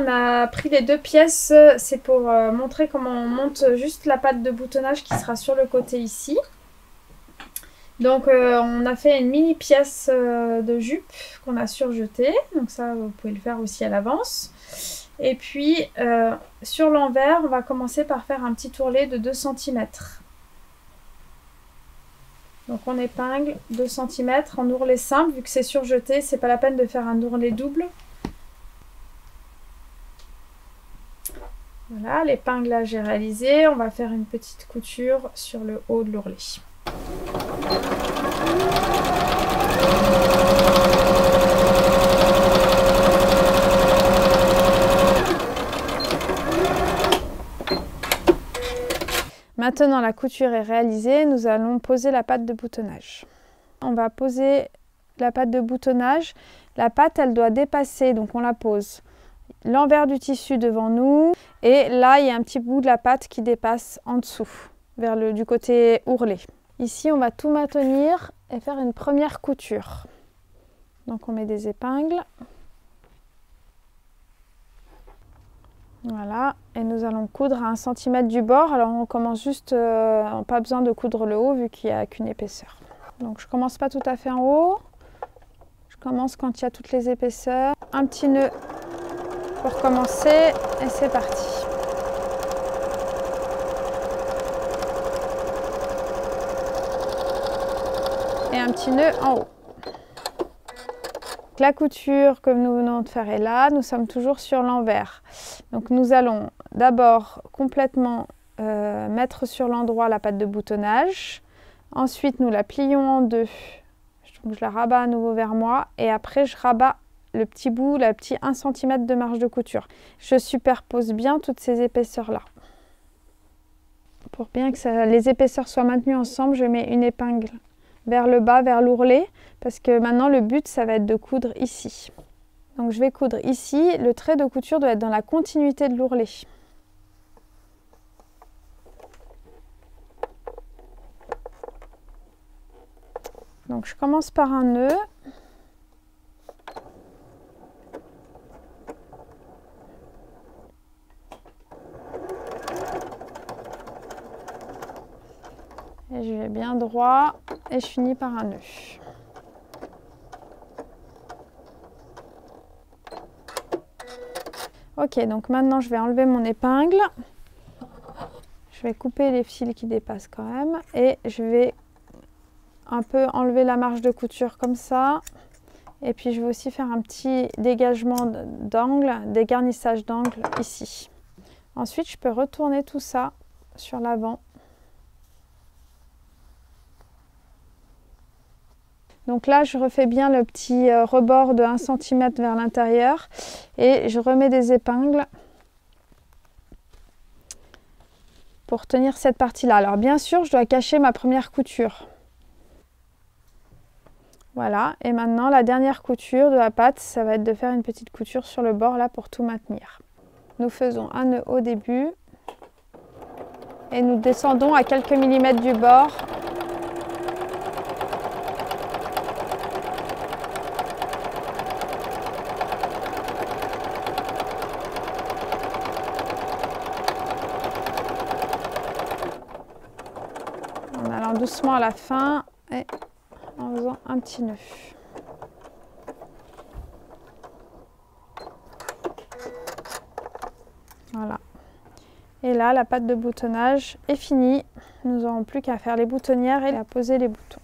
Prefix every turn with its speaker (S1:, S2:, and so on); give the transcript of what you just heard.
S1: on a pris les 2 pièces, c'est pour montrer comment on monte juste la patte de boutonnage qui sera sur le côté ici. Donc on a fait une mini pièce de jupe qu'on a surjetée, donc ça vous pouvez le faire aussi à l'avance. Et puis sur l'envers, on va commencer par faire un petit ourlet de 2 cm. Donc on épingle 2 cm en ourlet simple, vu que c'est surjeté, c'est pas la peine de faire un ourlet double. Voilà, l'épinglage est réalisé. On va faire une petite couture sur le haut de l'ourlet. Maintenant, la couture est réalisée. Nous allons poser la patte de boutonnage. On va poser la patte de boutonnage. La patte, elle doit dépasser, donc on la pose l'envers du tissu devant nous. Et là, il y a un petit bout de la patte qui dépasse en dessous, vers du côté ourlet. Ici, on va tout maintenir et faire une première couture. Donc, on met des épingles. Voilà, et nous allons coudre à 1 cm du bord. Alors, on commence juste, pas besoin de coudre le haut vu qu'il n'y a qu'une épaisseur. Donc, je commence pas tout à fait en haut. Je commence quand il y a toutes les épaisseurs. Un petit nœud pour commencer et c'est parti. Et un petit nœud en haut. La couture que nous venons de faire est là, nous sommes toujours sur l'envers. Donc nous allons d'abord complètement mettre sur l'endroit la patte de boutonnage. Ensuite nous la plions en deux. Donc, je la rabats à nouveau vers moi et après je rabats le petit bout, le petit 1 cm de marge de couture. Je superpose bien toutes ces épaisseurs là. Pour bien que les épaisseurs soient maintenues ensemble, je mets une épingle vers le bas, vers l'ourlet, parce que maintenant le but ça va être de coudre ici. Donc je vais coudre ici, le trait de couture doit être dans la continuité de l'ourlet. Donc je commence par un nœud. Et je vais bien droit et je finis par un nœud. Ok, donc maintenant je vais enlever mon épingle. Je vais couper les fils qui dépassent quand même et je vais un peu enlever la marge de couture comme ça. Et puis je vais aussi faire un petit dégagement d'angle, des garnissages d'angle ici. Ensuite, je peux retourner tout ça sur l'avant. Donc là, je refais bien le petit rebord de 1 cm vers l'intérieur et je remets des épingles pour tenir cette partie-là. Alors bien sûr, je dois cacher ma première couture. Voilà, et maintenant la dernière couture de la patte, ça va être de faire une petite couture sur le bord là pour tout maintenir. Nous faisons un nœud au début et nous descendons à quelques millimètres du bord. En allant doucement à la fin et en faisant un petit nœud. Voilà. Et là, la patte de boutonnage est finie. Nous n'aurons plus qu'à faire les boutonnières et à poser les boutons.